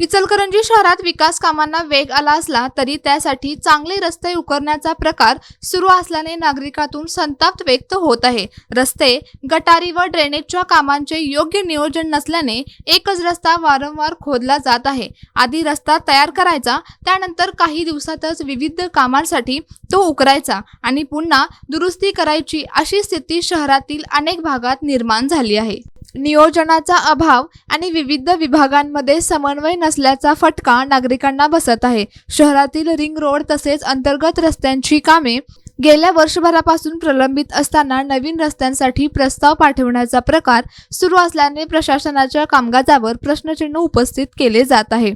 इचलकरंजी शहरात विकास कामांना वेग आला असला तरी त्यासाठी चांगले रस्ते उकरण्याचा प्रकार सुरू असल्याने नागरिकातून संताप व्यक्त होत आहे। रस्ते, गटारी व ड्रेनेजच्या कामांचे योग्य नियोजन नसल्याने एकच रस्ता वारंवार खोदला जात आहे। आधी रस्ता तयार करायचा, त्यानंतर काही दिवसातच विविध कामांसाठी तो उकरायचा आणि पुन्हा दुरुस्ती करायची, अशी स्थिती शहरातील अनेक भागात निर्माण झाली आहे। नियोजनाचा अभाव आणि विविध विभागांमध्ये समन्वय नसल्याचा फटका नागरिकांना बसत आहे। शहरातील रिंग रोड तसेच अंतर्गत रस्त्यांची कामे गेल्या वर्षभरापासून प्रलंबित असताना नवीन रस्त्यांसाठी प्रस्ताव पाठवण्याचा प्रकार सुरू असल्याने प्रशासनाच्या कामकाजावर प्रश्नचिन्ह उपस्थित केले जात आहे।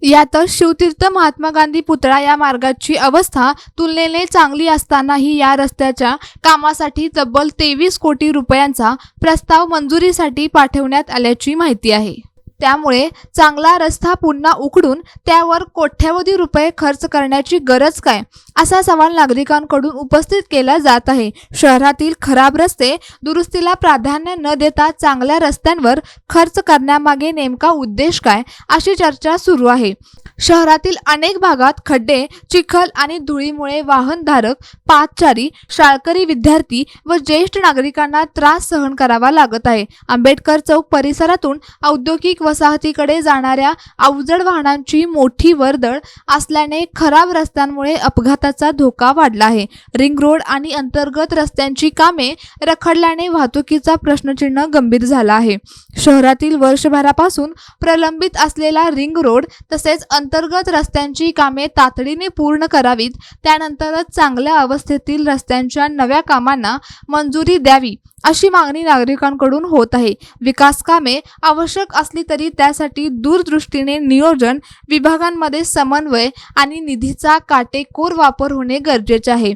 यातच शिवतीर्थ महात्मा गांधी पुतळा या मार्गाची अवस्था तुलनेने चांगली असतानाही या रस्त्याच्या कामासाठी तब्बल 23 कोटी रुपयांचा प्रस्ताव मंजुरीसाठी पाठवण्यात आल्याची माहिती आहे। त्यामुळे चांगला रस्ता पुन्हा उकडून त्यावर कोट्यवधी रुपये खर्च करण्याची गरज काय, असा सवाल नागरिकांकडून उपस्थित केला जात आहे। शहरातील खराब रस्ते दुरुस्तीला प्राधान्य न देता चांगल्या रस्त्यांवर खर्च करण्यामागे नेमका उद्देश काय, अशी चर्चा सुरू आहे। शहरातील अनेक भागात खड्डे, चिखल आणि धुळीमुळे वाहनधारक, पादचारी, शाळकरी विद्यार्थी व ज्येष्ठ नागरिकांना त्रास सहन करावा लागत आहे। आंबेडकर चौक परिसरातून औद्योगिक वसाहतीकडे जाणाऱ्या अवजड वाहनांची मोठी वर्दळ असल्याने खराब रस्त्यांमुळे अपघाताचा धोका वाढला आहे। रिंग रोड आणि अंतर्गत रस्त्यांची कामे रखडल्याने वाहतुकीचा प्रश्नचिन्ह गंभीर झाला आहे। शहरातील वर्षभरापासून प्रलंबित असलेला रिंग रोड तसेच अंतर्गत रस्त्यांची कामे तातडीने पूर्ण करावीत, त्यानंतरच चांगल्या अवस्थेतील रस्त्यांच्या नव्या कामांना मंजुरी द्यावी, अशी मागणी नागरिकांकडून होत आहे। विकास कामे आवश्यक असली तरी त्यासाठी दूरदृष्टीने नियोजन, विभागांमध्ये समन्वय आणि निधीचा काटेकोर वापर होणे गरजेचे आहे।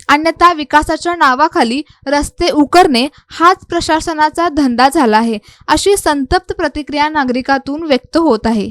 अन्यथा विकासाच्या नावाखाली रस्ते उकरणे हाच प्रशासनाचा धंदा झाला आहे, अशी संतप्त प्रतिक्रिया नागरिकातून व्यक्त होत आहे।